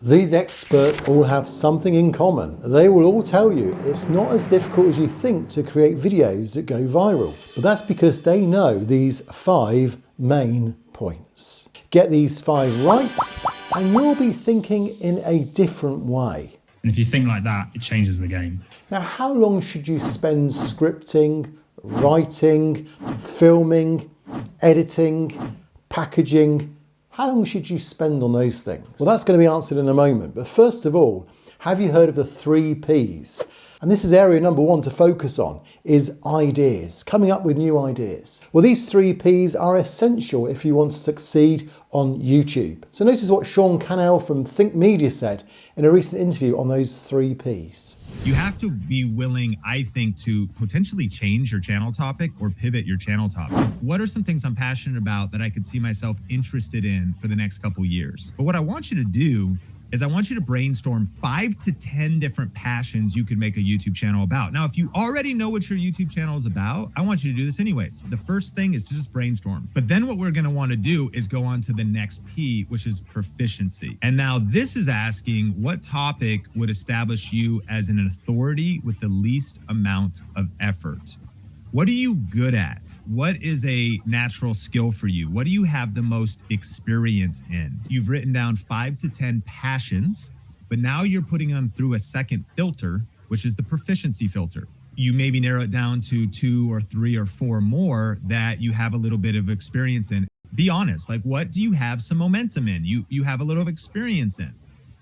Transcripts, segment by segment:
These experts all have something in common. They will all tell you it's not as difficult as you think to create videos that go viral. But that's because they know these 5 main points. Get these 5 right and you'll be thinking in a different way. And if you think like that, it changes the game. Now, how long should you spend scripting, writing, filming, editing, packaging? How long should you spend on those things? Well, that's going to be answered in a moment. But first of all, have you heard of the 3 Ps? And this is area number 1 to focus on, is ideas, coming up with new ideas. Well, these 3 Ps are essential if you want to succeed on YouTube. So notice what Sean Cannell from Think Media said in a recent interview on those 3 Ps. You have to be willing, I think, to potentially change your channel topic or pivot your channel topic. What are some things I'm passionate about that I could see myself interested in for the next couple years? But what I want you to do is I want you to brainstorm 5 to 10 different passions you could make a YouTube channel about. Now, if you already know what your YouTube channel is about, I want you to do this anyways. The first thing is to just brainstorm. But then what we're gonna wanna do is go on to the next P, which is proficiency. And now this is asking what topic would establish you as an authority with the least amount of effort. What are you good at? What is a natural skill for you? What do you have the most experience in? You've written down 5 to 10 passions, but now you're putting them through a second filter, which is the proficiency filter. You maybe narrow it down to 2 or 3 or 4 more that you have a little bit of experience in. Be honest, like what do you have some momentum in? You have a little experience in.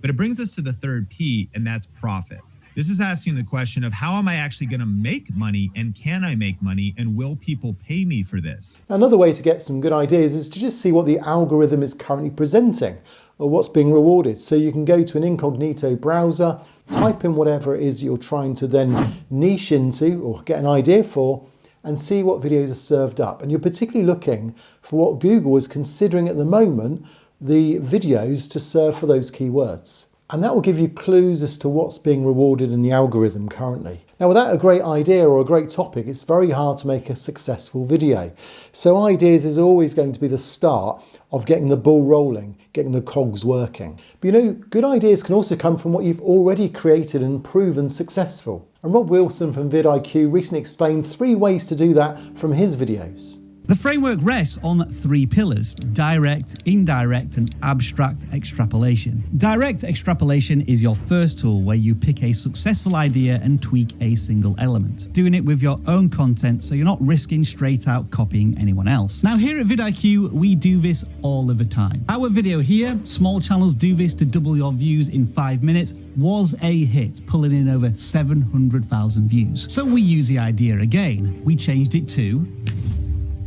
But it brings us to the 3rd P, and that's profit. This is asking the question of how am I actually going to make money, and can I make money, and will people pay me for this? Another way to get some good ideas is to just see what the algorithm is currently presenting or what's being rewarded. So you can go to an incognito browser, type in whatever it is you're trying to then niche into or get an idea for, and see what videos are served up. And you're particularly looking for what Google is considering at the moment the videos to serve for those keywords. And that will give you clues as to what's being rewarded in the algorithm currently. Now, without a great idea or a great topic, it's very hard to make a successful video. So ideas is always going to be the start of getting the ball rolling, getting the cogs working. But you know, good ideas can also come from what you've already created and proven successful. And Rob Wilson from vidIQ recently explained 3 ways to do that from his videos. The framework rests on 3 pillars: direct, indirect, and abstract extrapolation. Direct extrapolation is your first tool where you pick a successful idea and tweak a single element, doing it with your own content so you're not risking straight out copying anyone else. Now here at vidIQ, we do this all of the time. Our video here, Small Channels Do This to Double Your Views in 5 minutes, was a hit, pulling in over 700,000 views. So we use the idea again. We changed it to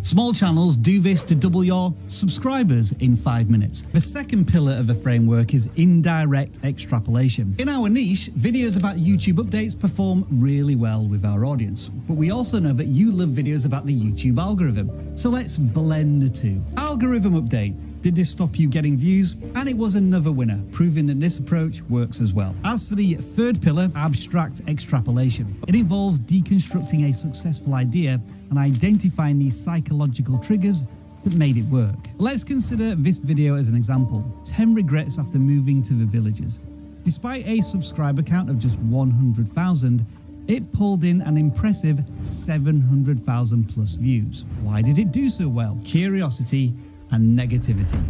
Small channels do this to double your subscribers in 5 minutes. The second pillar of the framework is indirect extrapolation. In our niche, videos about YouTube updates perform really well with our audience, but we also know that you love videos about the YouTube algorithm. So let's blend the 2. Algorithm update. Did this stop you getting views? And it was another winner, proving that this approach works as well. As for the 3rd pillar, abstract extrapolation, it involves deconstructing a successful idea and identifying the psychological triggers that made it work. Let's consider this video as an example. 10 regrets after moving to the villages. Despite a subscriber count of just 100,000, it pulled in an impressive 700,000 plus views. Why did it do so well? Curiosity and negativity,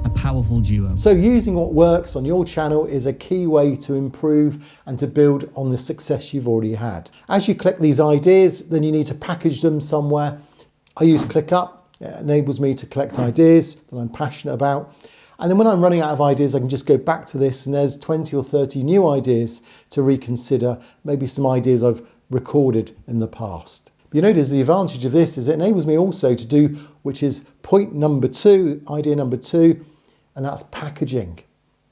a powerful duo. So using what works on your channel is a key way to improve and to build on the success you've already had. As you collect these ideas, then you need to package them somewhere. I use ClickUp. It enables me to collect ideas that I'm passionate about. And then when I'm running out of ideas, I can just go back to this and there's 20 or 30 new ideas to reconsider, maybe some ideas I've recorded in the past. But you notice the advantage of this is it enables me also to do, which is point number 2, idea number 2, and that's packaging.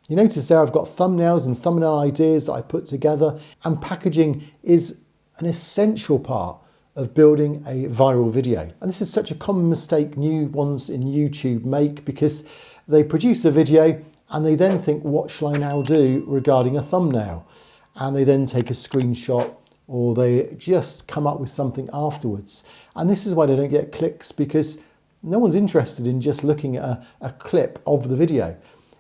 You notice there I've got thumbnails and thumbnail ideas that I put together, and packaging is an essential part of building a viral video. And this is such a common mistake new ones in YouTube make, because they produce a video and they then think, what shall I now do regarding a thumbnail? And they then take a screenshot or they just come up with something afterwards. And this is why they don't get clicks, because no one's interested in just looking at a clip of the video.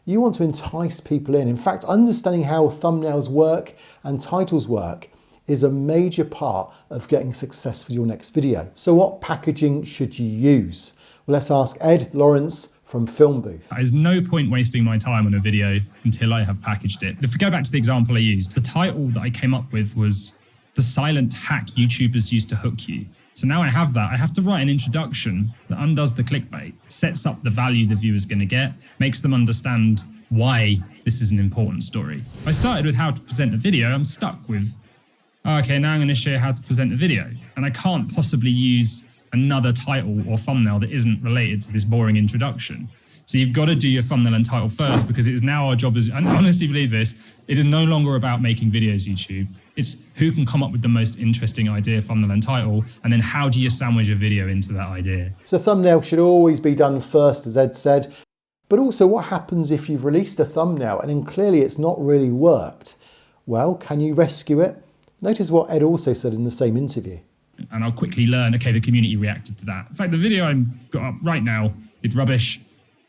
You want to entice people in. In fact, understanding how thumbnails work and titles work is a major part of getting success for your next video. So what packaging should you use? Well, let's ask Ed Lawrence from Film Booth. There's no point wasting my time on a video until I have packaged it. If we go back to the example I used, the title that I came up with was "The Silent Hack YouTubers Used to Hook You." So now I have that. I have to write an introduction that undoes the clickbait, sets up the value the viewer's going to get, makes them understand why this is an important story. If I started with how to present a video, I'm stuck with, okay, now I'm going to show you how to present a video. And I can't possibly use another title or thumbnail that isn't related to this boring introduction. So you've got to do your thumbnail and title first, because it is now our job as, and I honestly believe this, it is no longer about making videos YouTube. It's who can come up with the most interesting idea, thumbnail and title, and then how do you sandwich a video into that idea? So thumbnail should always be done first, as Ed said, but also what happens if you've released a thumbnail and then clearly it's not really worked? Well, can you rescue it? Notice what Ed also said in the same interview. And I'll quickly learn, okay, the community reacted to that. In fact, the video I've got up right now did rubbish.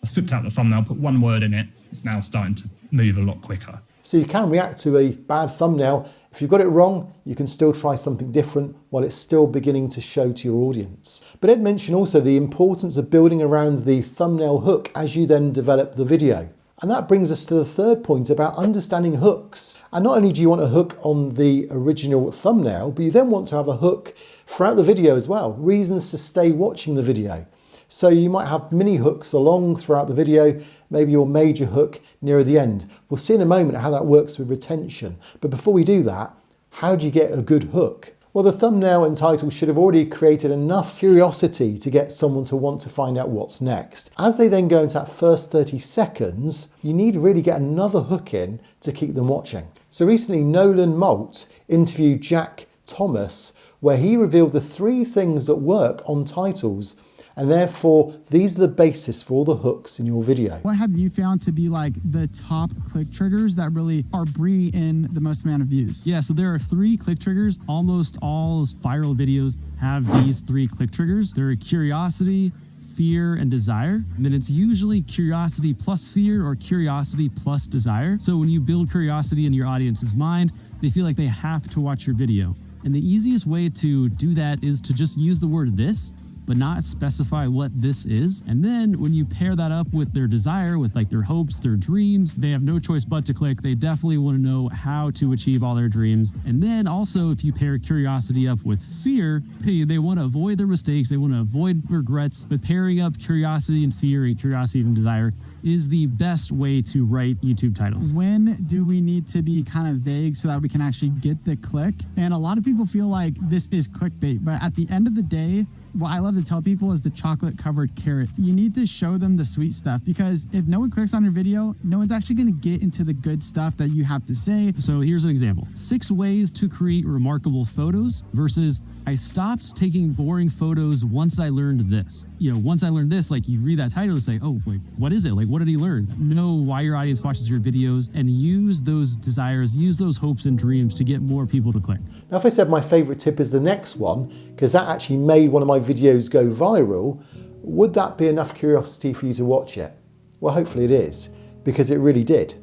I flipped out the thumbnail, put one word in it. It's now starting to move a lot quicker. So you can react to a bad thumbnail. If you've got it wrong, you can still try something different while it's still beginning to show to your audience. But Ed mentioned also the importance of building around the thumbnail hook as you then develop the video. And that brings us to the third point about understanding hooks. And not only do you want a hook on the original thumbnail, but you then want to have a hook throughout the video as well. Reasons to stay watching the video. So you might have mini hooks along throughout the video, maybe your major hook nearer the end. We'll see in a moment how that works with retention. But before we do that, how do you get a good hook? Well, the thumbnail and title should have already created enough curiosity to get someone to want to find out what's next. As they then go into that first 30 seconds, you need to really get another hook in to keep them watching. So recently, Nolan Malt interviewed Jack Thomas, where he revealed the 3 things that work on titles. And therefore, these are the basis for all the hooks in your video. What have you found to be like the top click triggers that really are bringing in the most amount of views? Yeah, so there are 3 click triggers. Almost all viral videos have these 3 click triggers. They're curiosity, fear, and desire. And then it's usually curiosity plus fear or curiosity plus desire. So when you build curiosity in your audience's mind, they feel like they have to watch your video. And the easiest way to do that is to just use the word "this," but not specify what this is. And then when you pair that up with their desire, with like their hopes, their dreams, they have no choice but to click. They definitely want to know how to achieve all their dreams. And then also if you pair curiosity up with fear, they want to avoid their mistakes. They want to avoid regrets, but pairing up curiosity and fear and curiosity and desire is the best way to write YouTube titles. When do we need to be kind of vague so that we can actually get the click? And a lot of people feel like this is clickbait, but at the end of the day, what I love to tell people is the chocolate covered carrot. You need to show them the sweet stuff, because if no one clicks on your video, no one's actually going to get into the good stuff that you have to say. So here's an example. 6 ways to create remarkable photos versus I stopped taking boring photos once I learned this. You know, once I learned this, like you read that title and say, oh, wait, what is it? Like, what did he learn? Know why your audience watches your videos and use those desires, use those hopes and dreams to get more people to click. Now, if I said my favorite tip is the next one, because that actually made one of my videos go viral, would that be enough curiosity for you to watch it? Well, hopefully it is, because it really did.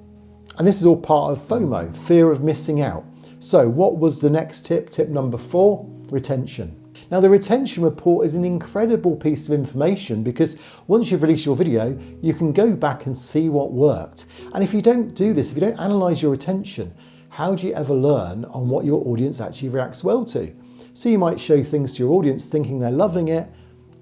And this is all part of FOMO, fear of missing out. So what was the next tip? Tip number 4, retention. Now, the retention report is an incredible piece of information, because once you've released your video, you can go back and see what worked. And if you don't do this, if you don't analyze your retention, how do you ever learn on what your audience actually reacts well to? So you might show things to your audience thinking they're loving it,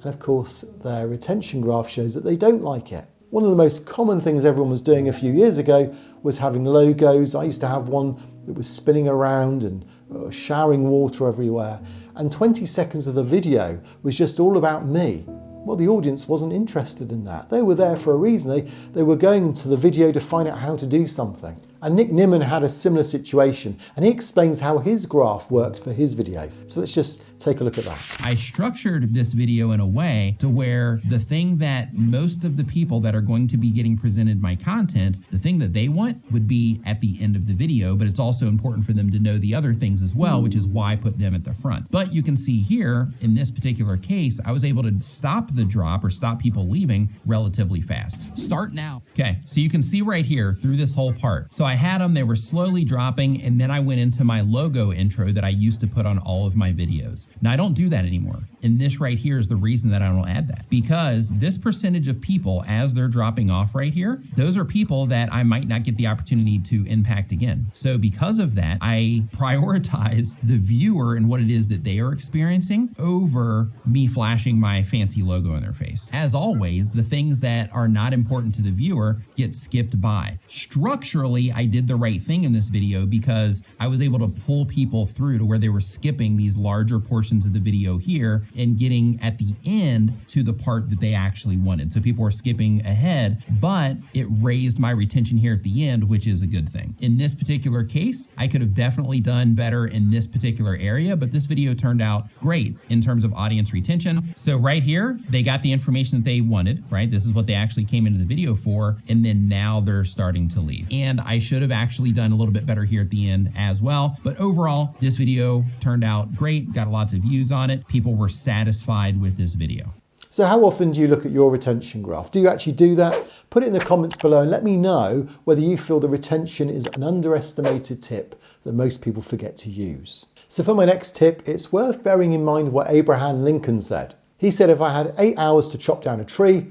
and of course their retention graph shows that they don't like it. One of the most common things everyone was doing a few years ago was having logos. I used to have one that was spinning around and showering water everywhere, and 20 seconds of the video was just all about me. Well, the audience wasn't interested in that. They were there for a reason. They were going into the video to find out how to do something. And Nick Nimmin had a similar situation, and he explains how his graph worked for his video. So let's just take a look at that. I structured this video in a way to where the thing that most of the people that are going to be getting presented my content, the thing that they want would be at the end of the video, but it's also important for them to know the other things as well, which is why I put them at the front. But you can see here, in this particular case, I was able to stop the drop or stop people leaving relatively fast. Start now. Okay, so you can see right here through this whole part. So I had them, they were slowly dropping, and then I went into my logo intro that I used to put on all of my videos. Now I don't do that anymore. And this right here is the reason that I don't add that, because this percentage of people as they're dropping off right here, those are people that I might not get the opportunity to impact again. So because of that, I prioritize the viewer and what it is that they are experiencing over me flashing my fancy logo in their face. As always, the things that are not important to the viewer get skipped by. Structurally, I did the right thing in this video because I was able to pull people through to where they were skipping these larger portions of the video here and getting at the end to the part that they actually wanted. So people were skipping ahead, but it raised my retention here at the end, which is a good thing. In this particular case, I could have definitely done better in this particular area, but this video turned out great in terms of audience retention. So right here, they got the information that they wanted, right? This is what they actually came into the video for, and then now they're starting to leave. And I should have actually done a little bit better here at the end as well. But overall, this video turned out great, got lots of views on it. People were satisfied with this video. So how often do you look at your retention graph? Do you actually do that? Put it in the comments below and let me know whether you feel the retention is an underestimated tip that most people forget to use. So for my next tip, it's worth bearing in mind what Abraham Lincoln said. He said if I had 8 hours to chop down a tree,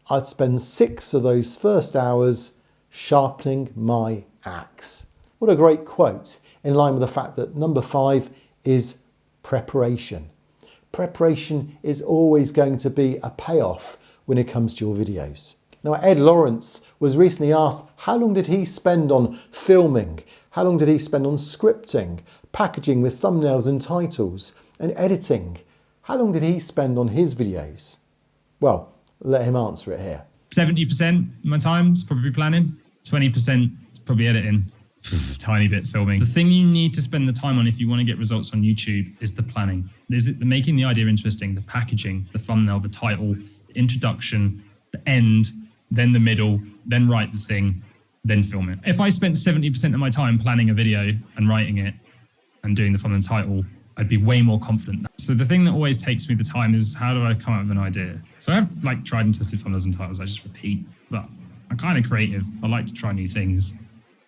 I'd spend 6 of those first hours sharpening my axe. What a great quote, in line with the fact that number 5 is preparation. Preparation is always going to be a payoff when it comes to your videos. Now, Ed Lawrence was recently asked how long did he spend on filming, how long did he spend on scripting, packaging with thumbnails and titles, and editing. How long did he spend on his videos? Well, let him answer it here. 70% of my time is probably planning, 20% is probably editing. Tiny bit filming. The thing you need to spend the time on if you want to get results on YouTube is the planning. Is the making the idea interesting, the packaging, the thumbnail, the title, the introduction, the end, then the middle, then write the thing, then film it. If I spent 70% of my time planning a video and writing it and doing the thumbnail and title, I'd be way more confident. So the thing that always takes me the time is how do I come up with an idea? So I have like tried and tested thumbnails and titles. I just repeat, but I'm kind of creative. I like to try new things.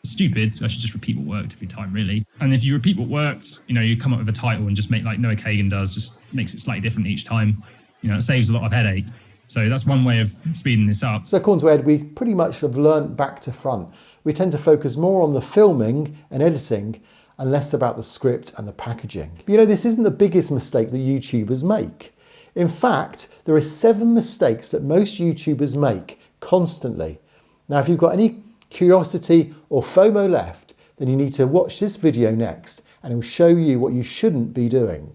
Stupid, so I should just repeat what worked every time, really. And if you repeat what worked, you come up with a title and just make like Noah Kagan does, just makes it slightly different each time. It saves a lot of headache. So that's one way of speeding this up. So according to Ed, we pretty much have learnt back to front. We tend to focus more on the filming and editing and less about the script and the packaging. But this isn't the biggest mistake that YouTubers make. In fact, there are 7 mistakes that most YouTubers make constantly. Now, if you've got any curiosity or FOMO left, then you need to watch this video next and it will show you what you shouldn't be doing.